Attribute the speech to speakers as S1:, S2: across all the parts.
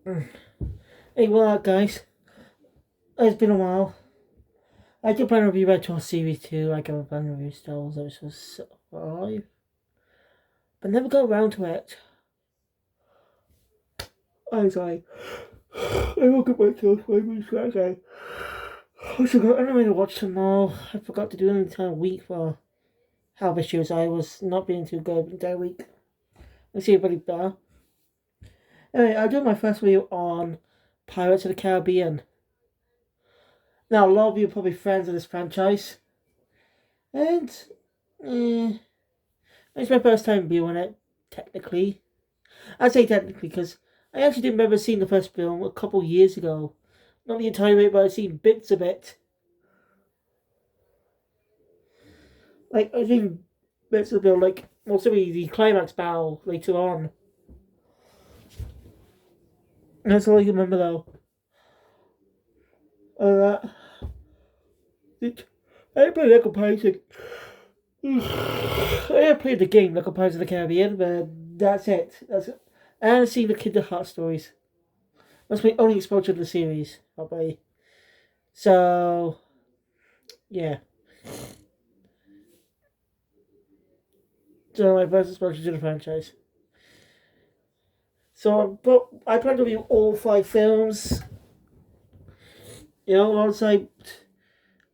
S1: Hey, what up, guys? It's been a while. I did plan to review Red Tour Series 2, like I plan to review Star Wars Episode 5, but never got around to it. I was like, I woke up myself 5 minutes ago. I forgot, I don't really watch tomorrow. I forgot to do it in the entire week for health issues. I was not being too good the entire week. I see everybody better. Anyway, I did my first review on Pirates of the Caribbean. Now, a lot of you are probably fans of this franchise, and eh, it's my first time viewing it, technically. I say technically because I actually did remember seeing the first film a couple years ago. Not the entire way, but I've seen bits of it. Like, I've seen bits of the film, like, mostly the climax battle later on. That's all I can remember, though. Uh, I played that comparison. I played the game, like Pirates of the Caribbean, but that's it. That's it. And I've seen the Kingdom Hearts stories. That's my only exposure to the series, probably. So, yeah. So my first exposure to the franchise. So, but I plan to review all 5 films. Alongside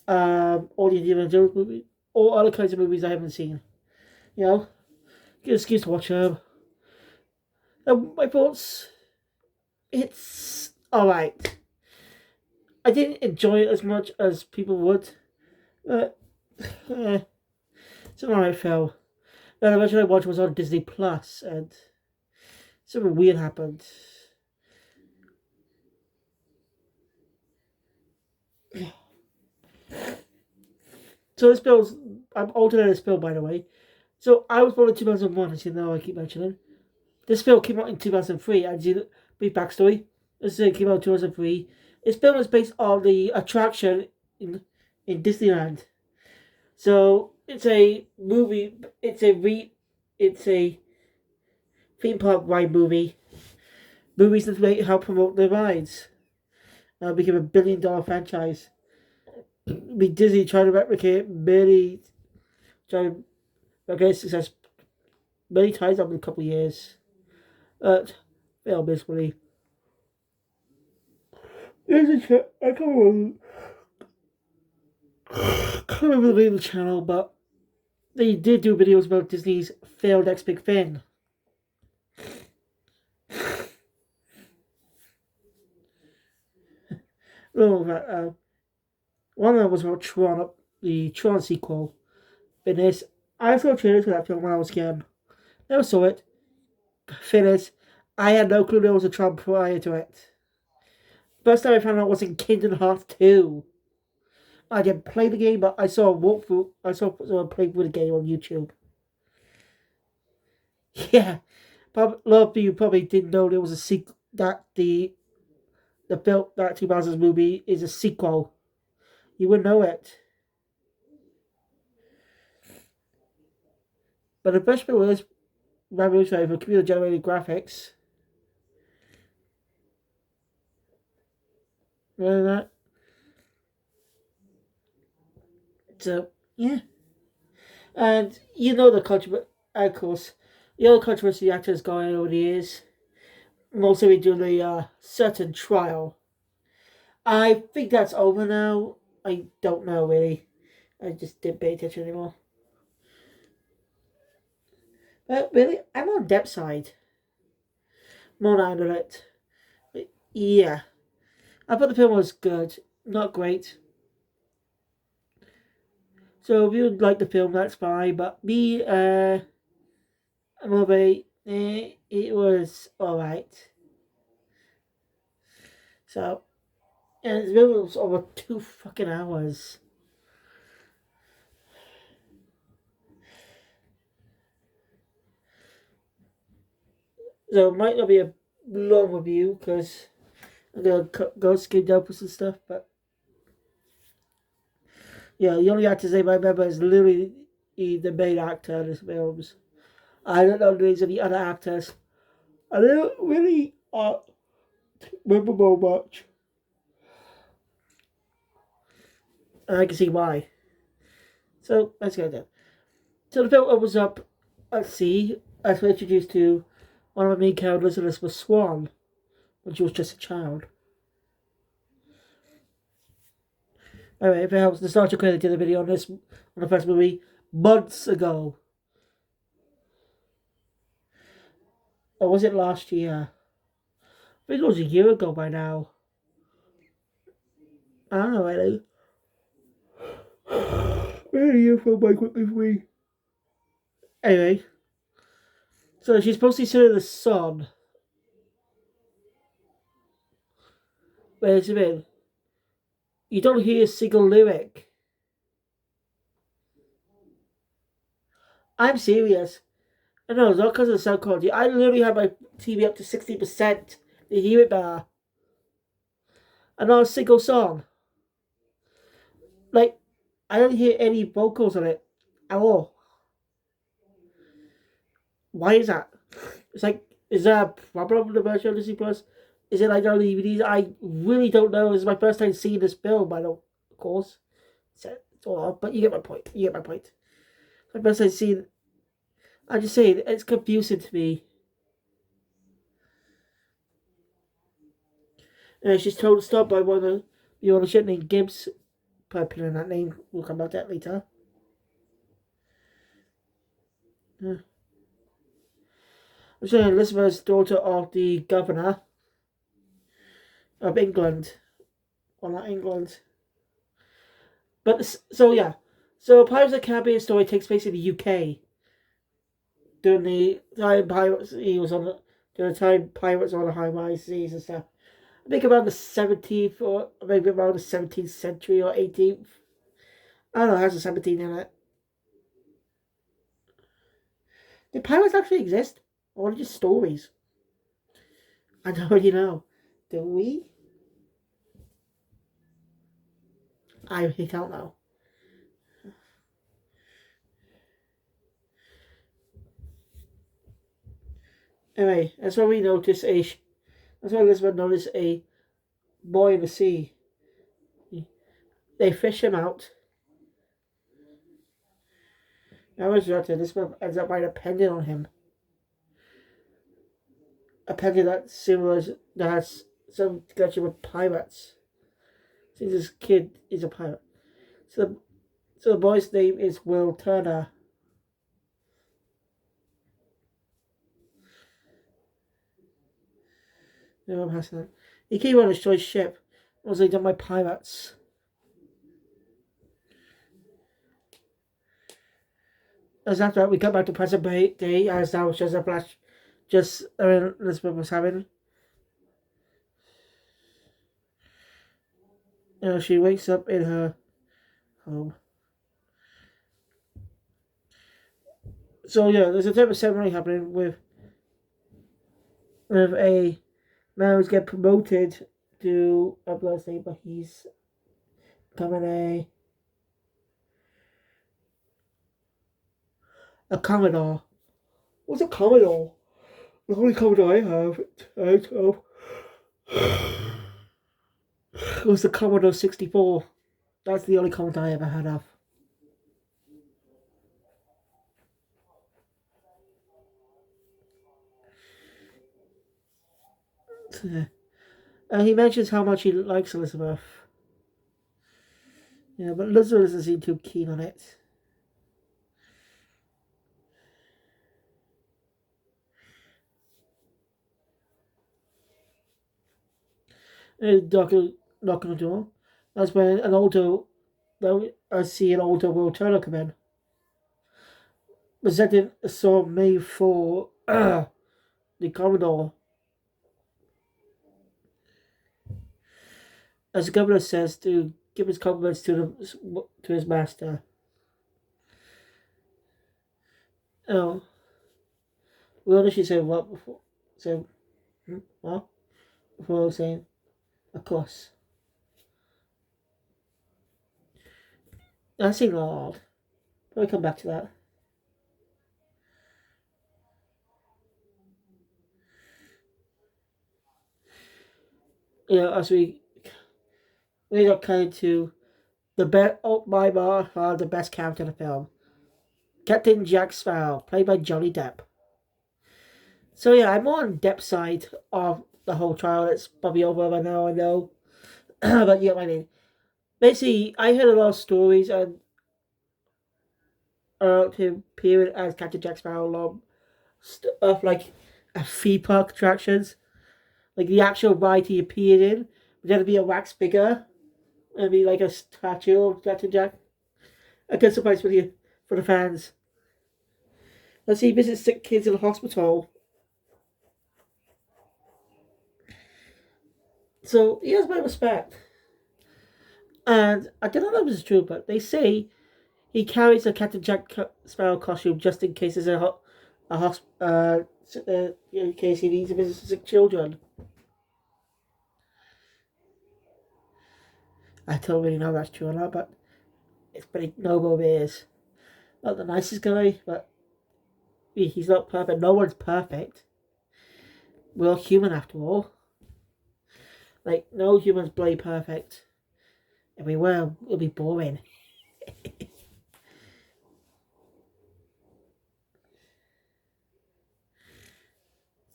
S1: all the Indiana Jones movies, all other kinds of movies I haven't seen. You know, get an excuse to watch them. My thoughts. It's all right. I didn't enjoy it as much as people would. But it's an alright film. The version I watched was on Disney Plus, and something weird happened. So this bill's I'm older than this bill, by the way. So I was born in 2001, as you know, I keep mentioning. This film came out in 2003, and you brief backstory. This came out in 2003. This film is based on the attraction in Disneyland. So it's a movie. It's a theme park ride movie. Movies that help promote their rides. Became $1 billion franchise. With Disney trying to replicate many, trying to replicate success many times over a couple of years. Failed basically. There's a I can't remember the name of the channel, but they did do videos about Disney's failed Next Big Thing. No, one of them was about Tron, the Tron sequel. Fitness. I saw trailers for that film when I was young. Never saw it. Fitness. I had no clue there was a Tron prior to it. First time I found out was in Kingdom Hearts 2. I didn't play the game, but I saw a walkthrough. I saw someone play with the game on YouTube. Yeah, a lot of you probably didn't know there was a sequel. That the film that 2000s movie is a sequel. You wouldn't know it. But the best bit was revolutionary for computer generated graphics. Remember that? So yeah, and you know the controversy. Of course, the other controversy the actors going over the years, mostly during the certain trial. I think that's over now. I don't know really. I just didn't pay attention anymore. But really, I'm on Depp's side more than under it. But yeah, I thought the film was good, not great. So if you like the film, that's fine. But me, I'm over it was alright. So and the film was over 2 fucking hours. So it might not be a long review because I'm gonna go skip down for some stuff. But yeah, the only actor's name I remember is literally the main actor in this films. I don't know the names of the other actors. I don't really memorable match. And I can see why. So let's go then. So the film opens up at sea as we're introduced to one of the main characters, Elizabeth Swann, when she was just a child. Anyway, if it helps, the Nostalgia Critic did a video on this, on the first movie, months ago. Or was it last year? I think it was a year ago by now. I don't know, really. Where are you from, my quickly for me? Anyway, so she's supposed to be sitting in the sun. Wait a minute. You don't hear a single lyric. I'm serious. I know, it's not because of the sound quality. I literally have my TV up to 60% to hear it better. And not a single song. Like, I don't hear any vocals on it at all. Why is that? It's like, is there a problem with the version of Disney Plus? Is it like on DVDs? I really don't know. This is my first time seeing this film, of course. So, but you get my point. You get my point. My first time seeing. I'm just saying, it's confusing to me. She's told to stop by one of the ownership named Gibbs. Popular in that name. We'll come back to that later. I'm saying Elizabeth's daughter of the governor of England. Well, not England. But, so yeah. So, Pirates of the Caribbean story takes place in the UK. During the time Pirates, during the time Pirates on the high seas and stuff. I think around the 17th or maybe around the 17th century or 18th. I don't know, it has a 17 in it. Did pirates actually exist? Or are they just stories? I don't really know. Do we? I really don't know. Anyway, that's why Elizabeth noticed a boy in the sea. They fish him out. Now resurrected, Elizabeth ends up buying a pendant on him. A pendant that has some connection with pirates. Since this kid is a pirate. So the boy's name is Will Turner. No, I'm passing that. He came on a choice ship. Was he done by pirates? As after that, we got back to present day, as that was just a flash. Elizabeth was having. She wakes up in her home. So yeah, there's a type of ceremony happening with a man who's getting promoted to a blood state, but he's becoming a commodore. What's a commodore? The only commodore I have was the Commodore 64. That's the only commodore I ever had of. He mentions how much he likes Elizabeth. Yeah, but Elizabeth doesn't seem too keen on it. Knocking on the door. That's when I see an older Will Turner come in. Presenting a song made for the Commodore. As the governor says to give his compliments to his master. Oh. Well, she said what before? So, what? Before saying, of course. That seemed odd. But we'll come back to that. as we got kind to the best, oh my god, the best character in the film, Captain Jack Sparrow, played by Johnny Depp. So yeah, I'm on Depp's side of the whole trial. It's probably over by now, I know, but yeah, I mean, basically, I heard a lot of stories and about him appearing as Captain Jack Sparrow, a lot of stuff like a theme park attractions, like the actual ride he appeared in. Would there be a wax figure and be like a statue of Captain Jack? A good surprise for the fans. Let's see, visits sick kids in the hospital. So he has my respect. And I don't know if this is true, but they say he carries a Captain Jack Sparrow costume just in case there's in case he needs to visit sick children. I don't really know if that's true or not, but it's pretty noble. He is not the nicest guy, but he's not perfect. No one's perfect. We're all human after all. Like no humans play perfect. If we were, it'd be boring.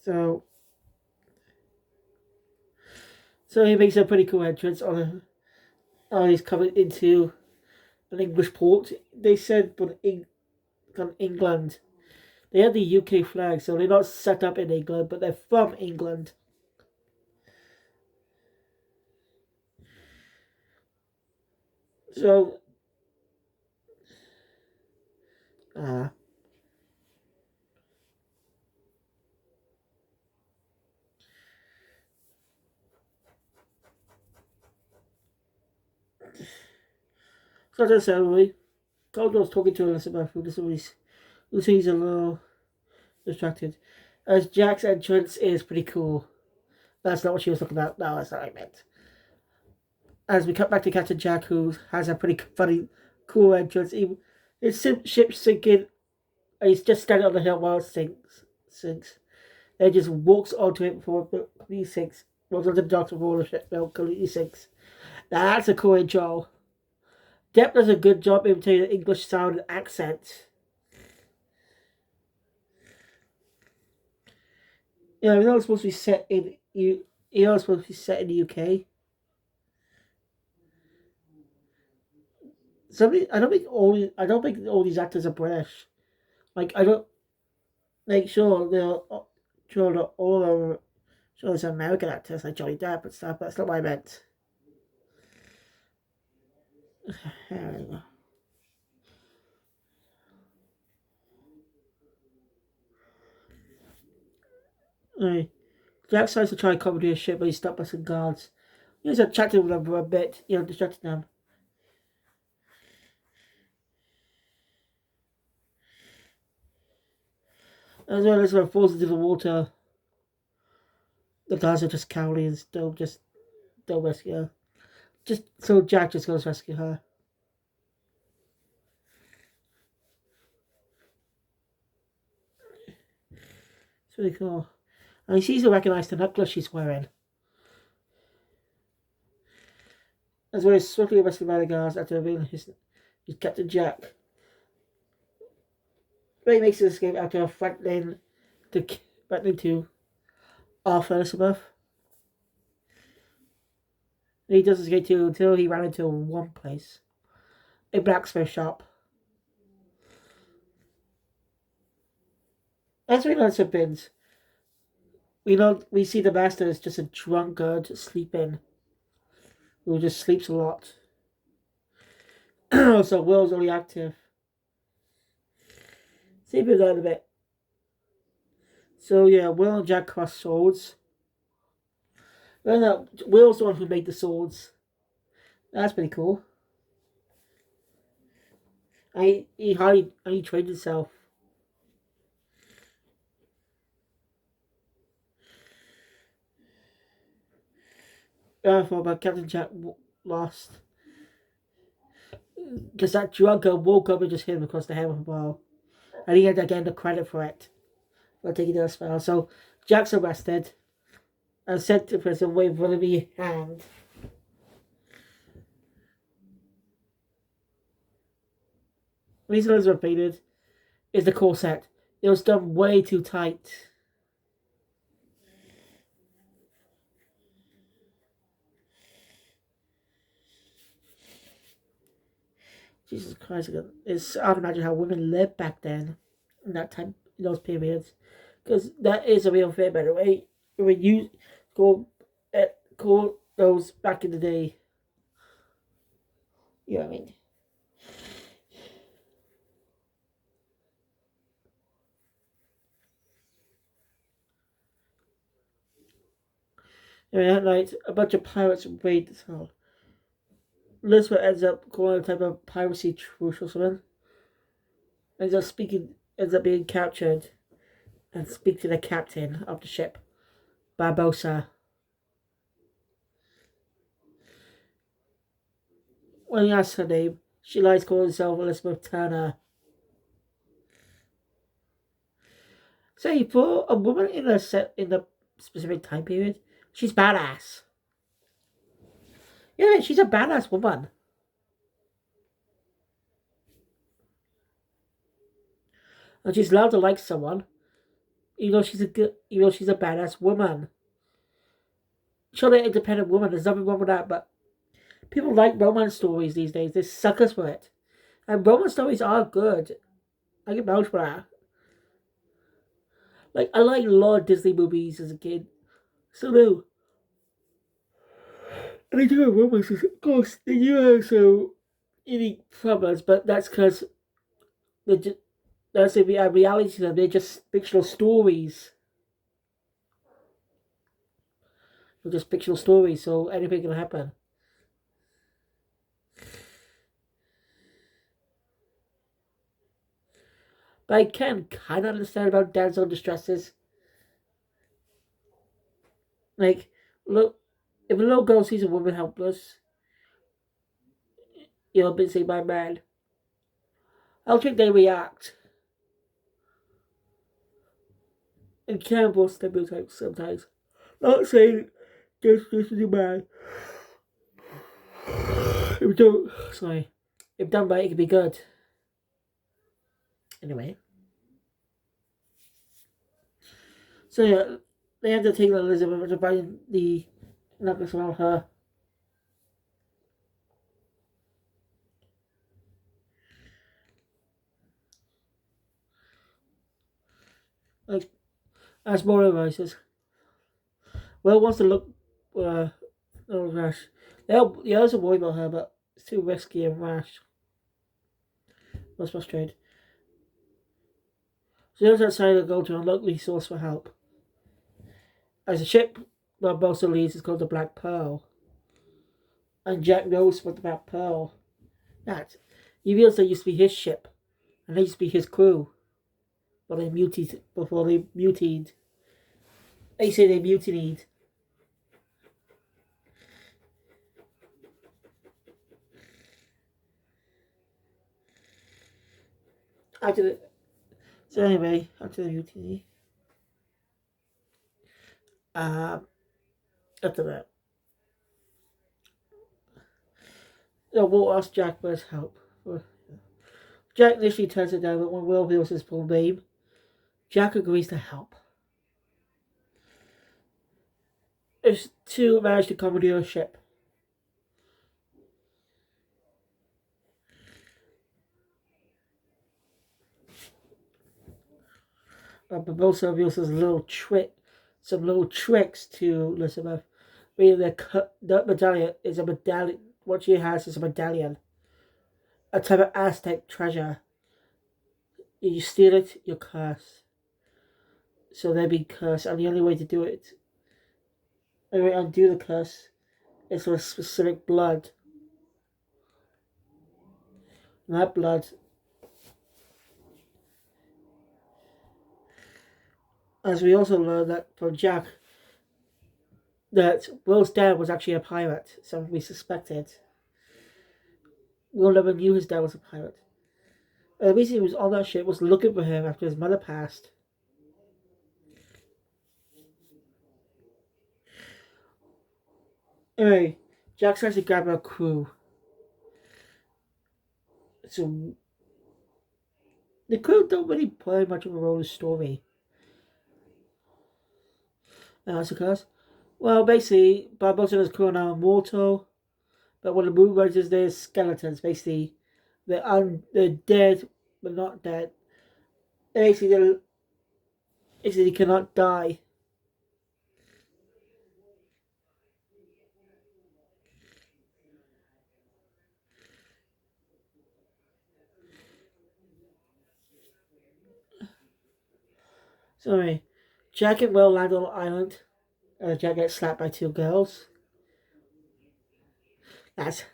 S1: So, so he makes a pretty cool entrance he's coming into an English port. They said, but from England. They have the UK flag, so they're not set up in England, but they're from England. So, uh, so that's anyway. Caldwell's talking to Elizabeth, who seems a little distracted. As Jack's entrance is pretty cool. That's not what she was talking about. No, that's not what I meant. As we cut back to Captain Jack, who has a pretty funny, cool entrance. His ship's sinking, and he's just standing on the hill while it sinks. Then just walks onto it before he sinks. Walks onto the docks before the ship completely sinks. Now that's a cool intro. Depp does a good job imitating the English sound and accent. Yeah, we're not supposed to be set in you're not supposed to be set in the UK. I don't think all these actors are British. Like I don't like sure that all are sure there's American actors like Johnny Depp and stuff, but that's not what I meant. Right. Jack decides to try and commandeer a ship, but he's stopped by some guards. He was chatting with them for a bit, distracting them. As well as when it falls into the water, the guards are just cowardly and don't rescue her. Just so Jack just goes rescue her. It's really cool. And he sees to recognize the necklace she's wearing. As well as swiftly arrested by the guards after revealing his Captain Jack. Ray makes his escape after threatening to Arthur Elizabeth. And he does escape too until he ran into one place. A blacksmith shop. As we learn some things, we see the master is just a drunkard sleeping. Who just sleeps a lot. So Will's only active. See if we learn a bit. So yeah, Will and Jack cross swords. Well, no, Will's the one who made the swords. That's pretty cool. He trained himself. Therefore, but Captain Jack lost. Because that drunker woke up and just hit him across the head with a ball. And he had to get the credit for it. For taking the spell. So Jack's arrested. and sent to prison waiting for to be hanged. The reason Elizabeth fainted is the corset. It was done way too tight. Jesus Christ, it's hard to imagine how women lived back then, in that time, in those periods. Because that is a real thing, by the way. When you call those back in the day, you know what I mean? Anyway, that night, a bunch of pirates raid the town. Elizabeth ends up calling a type of piracy truce or something. Ends up being captured and speak to the captain of the ship, Barbossa. When he asks her name, she lies calling herself Elizabeth Turner. So for a woman in the specific time period, she's badass. Yeah, she's a badass woman. And she's allowed to like someone, even though she's a badass woman. She's an independent woman. There's nothing wrong with that. But people like romance stories these days. They're suckers for it, and romance stories are good. I can vouch for that. Like I like a lot of Disney movies as a kid. So do. And they do have romances, of course. They do also any problems, but that's because that's a reality to them. They're just fictional stories. They're just fictional stories, so anything can happen. But I can kind of understand about damsel distresses. Like, look, if a little girl sees a woman helpless, been seen by a man, how think they react? And can cause stereotypes sometimes. Not saying this is a man. If don't, sorry, if done right, it can be good. Anyway, so yeah, they end up taking Elizabeth and dividing the necklace around her. Like, as Mora rises, Will wants to look, no rash. The others are worried about her, but it's too risky and rash. Was frustrated. She goes outside and go to a unlikely source for help. As the ship Barbossa leaves is called the Black Pearl. And Jack knows what the Black Pearl. That. He realized that used to be his ship. And they used to be his crew. Before they mutied. They say they mutinied. After the So anyway, after the mutiny. Uh after that. Will ask Jack for his help. Jack initially turns it down, but when Will reveals his full name, Jack agrees to help. It's to manage to commandeer a ship. But also reveals some little tricks to Elizabeth. Meaning the medallion is a medallion. What she has is a medallion, a type of Aztec treasure. You steal it, you're cursed. So they're being cursed, and the only way to do it, the way to undo the curse, is with specific blood. And that blood, as we also learn that from Jack, that Will's dad was actually a pirate, something we suspected. Will never knew his dad was a pirate. And the reason he was on that ship was looking for him after his mother passed. Anyway, Jack's tries to grab a crew. So the crew don't really play much of a role in the story. That's because, well, basically, Barbossa and his crew are now immortal, but when the moon rises, there's skeletons. Basically, they're dead, but not dead. Basically, they cannot die. Sorry, Jack and Will land on an island. Jack gets slapped by two girls. That's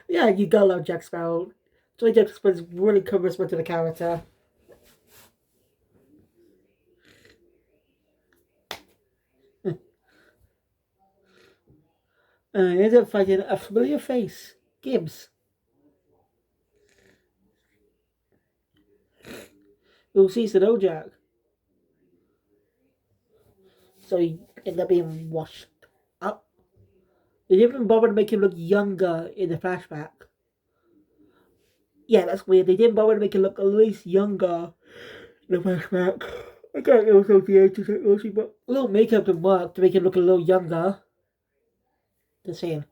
S1: yeah, you gotta love Jack Sparrow. Johnny Depp spends really charisma to the character. He ends up fighting a familiar face, Gibbs, who sees to know Jack. So he ends up being washed up. They didn't even bother to make him look younger in the flashback. Yeah, that's weird. They didn't bother to make him look at least younger in the flashback. I can't know if the age technology, but a little makeup can work to make him look a little younger. The same.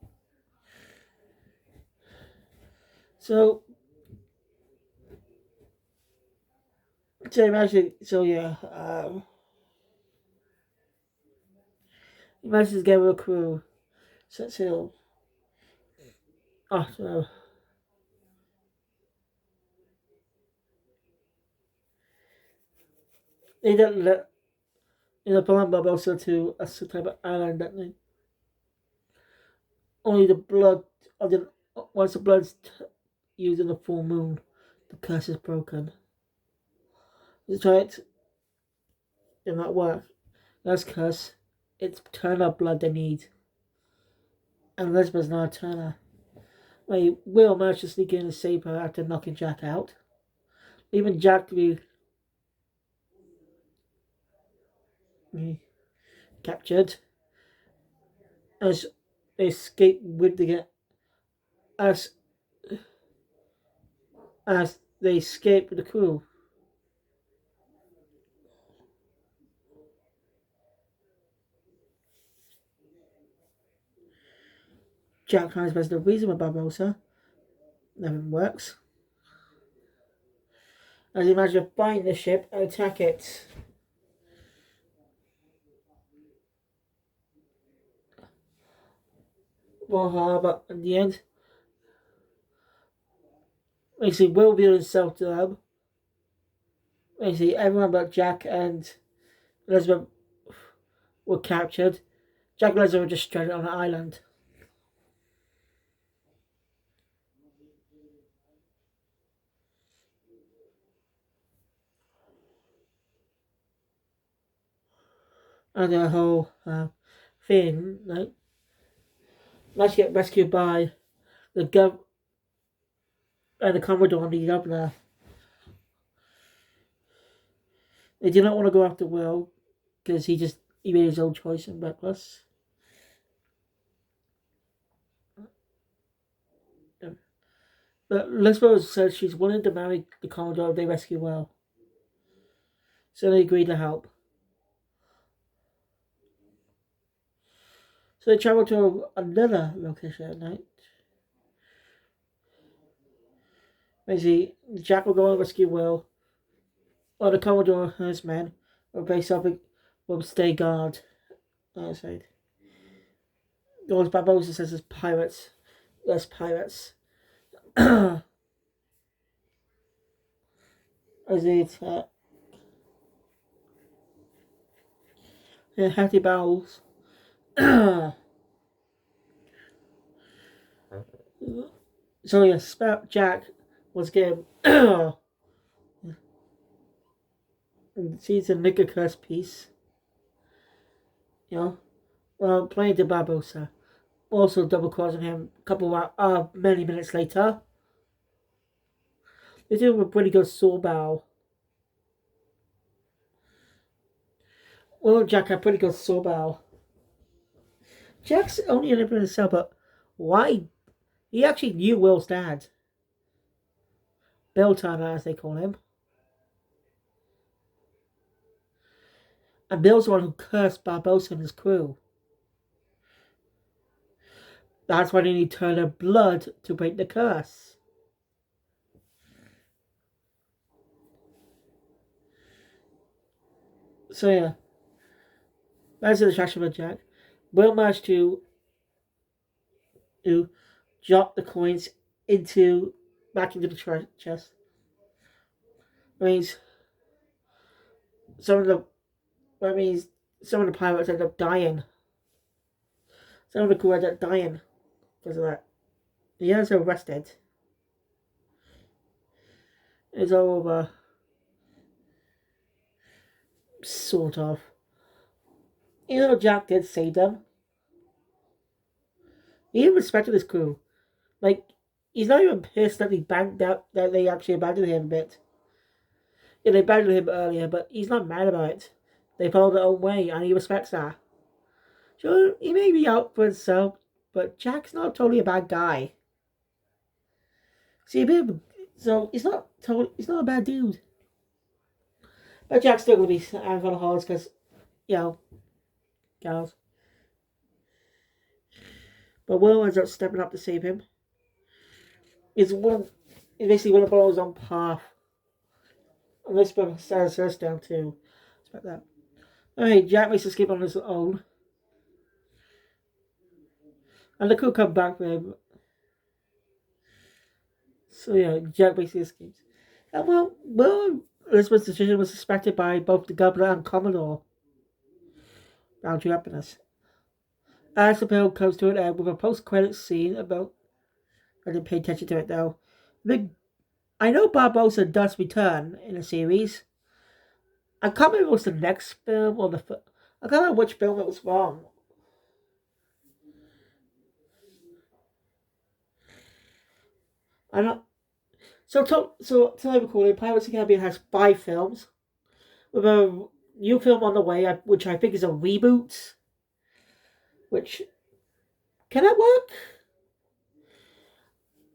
S1: So, yeah, he manages to get with a crew. Sets Hill. Oh, so they don't let Palan Barbosa to a certain island that night. Only the blood of the once the blood's used in the full moon, the curse is broken. They try it, did not work. That's curse. It's Turner blood they need. And Elizabeth's not a Turner. Wait, Will managed to sneak in and save her after knocking Jack out. Even Jack to be captured as they escape with the as as they escape with the crew. Jack tries best to reason with Barbosa. Nothing works. As he manages to find the ship and attack it. But in the end, basically Will reveal himself to them. Basically, everyone but Jack and Elizabeth were captured. Jack and Elizabeth were just stranded on an island. And the whole thing, like, let's get rescued by the the Commodore and the Governor. They did not want to go after Will because he made his own choice and reckless. But Elizabeth says she's willing to marry the Commodore if they rescue Will. So they agree to help. So they travel to another location at night. Basically, Jack will go and rescue Will, while the Commodore and his men will stay guard outside. Those Barbosa says there's pirates. There's pirates. As they attack. They're Hattie Bowles. So yes, Jack was getting sees a Nika curse piece. You know, well, playing to Barbosa. Also double crossing him a couple of many minutes later. They do a pretty good saw bow. Well, Jack had pretty good saw bow. Jack's only an in himself, but why? He actually knew Will's dad. Bill Turner, as they call him. And Bill's the one who cursed Barbossa and his crew. That's why they need Turner blood to break the curse. So yeah, that's the distraction with Jack. Will managed to drop the coins back into the chest. That means some of the that means some of the pirates end up dying. Some of the crew end up dying because of that. The others are arrested. It's all over. Sort of. Even though Jack did save them, he respected his crew. Like, he's not even pissed that that they actually abandoned him a bit. Yeah, they abandoned him earlier, but he's not mad about it. They followed their own way, and he respects that. Sure, he may be out for himself, but Jack's not totally a bad guy. See, so he's not a bad dude. But Jack's still gonna be out for the horse because, you know, girls. But Will ends up stepping up to save him. He's basically one of Will's own path. And this one stands us down too. Expect that. Alright, Jack makes escape on his own. And the crew come back with him. So yeah, Jack basically escapes. And well, Elizabeth's decision was suspected by both the governor and Commodore. Boundary happiness. As the film comes to an end with a post-credits scene about... I didn't pay attention to it though. I know Barbossa does return in the series. I can't remember if it was the next film or I can't remember which film it was from. I'm not... So tonight recording, Pirates of the Caribbean has 5 films. With a new film on the way, which I think is a reboot. Which... Can that work?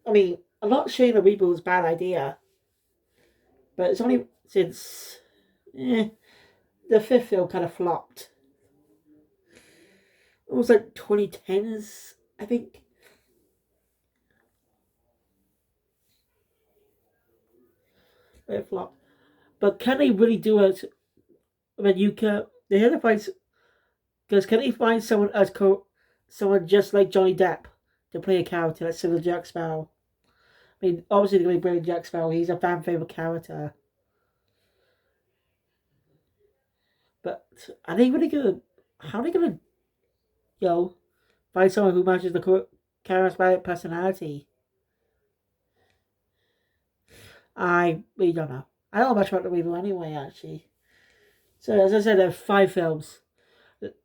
S1: I mean, I'm not saying a reboot is a bad idea. But it's only since... the 5th film kind of flopped. It was like 2010s, I think. It flopped. But can they really do it? I mean, they have to find... Because can they find someone someone just like Johnny Depp to play a character that's similar to Jack Sparrow? I mean, obviously they're going to bring Jack Sparrow. He's a fan favorite character. But are they really going to... How are they going to, find someone who matches the charismatic personality? I really don't know. I don't know much about the review anyway, actually. So, as I said, there are 5 films.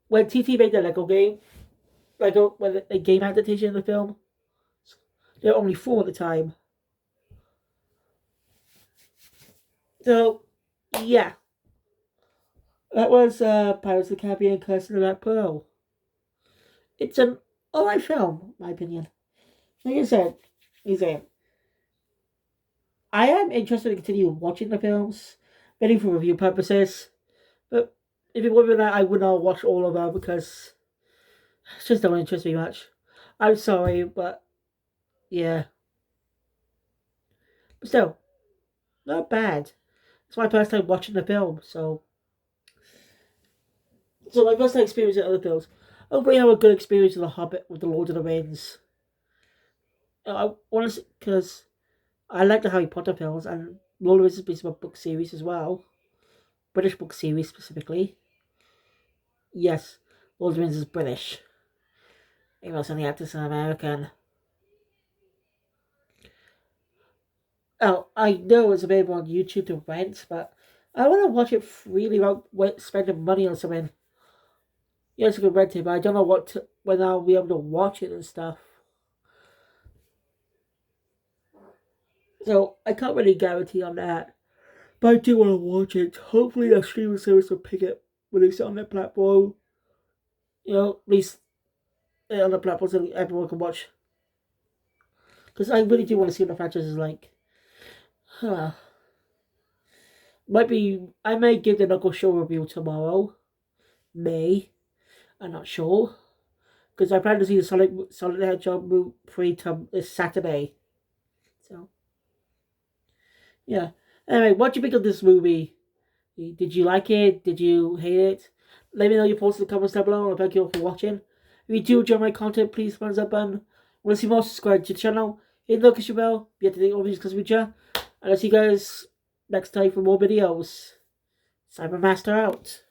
S1: When TT made the Lego game, when the game adaptation of the film, there were only 4 at the time. So, yeah. That was Pirates of the Caribbean Curse of the Black Pearl. It's an alright film, in my opinion. Like I said, I am interested in continuing watching the films, mainly for review purposes. But if it wasn't that, I would not watch all of them because it just don't interest me much. I'm sorry, but yeah. But still, not bad. It's my first time watching the film, so my first time experiencing other films. Hopefully, I have a good experience with The Hobbit, with The Lord of the Rings. I want to, because I like the Harry Potter films, and Lord of the Rings is based on a book series as well. British book series specifically. Yes, Lord of the Rings is British. Even though some of the actors are American. Oh, I know it's available on YouTube to rent, but I want to watch it freely without spending money on something. Yes, I can rent it, but I don't know when I'll be able to watch it and stuff. So I can't really guarantee on that. But I do want to watch it. Hopefully the streaming service will pick it, release it on their platform. At least on the platforms that everyone can watch. Because I really do want to see what the franchise is like. Might be. I may give the Knuckles show review tomorrow. May. I'm not sure. Because I plan to see the Sonic the Hedgehog 3 this Saturday. So, yeah. Anyway, what do you think of this movie? Did you like it? Did you hate it? Let me know your thoughts in the comments down below, and thank you all for watching. If you do enjoy my content, please thumbs up button. Want to see more? Subscribe to the channel. Hit the notification bell. Be up to date on videos because of future. And I'll see you guys next time for more videos. Cybermaster out.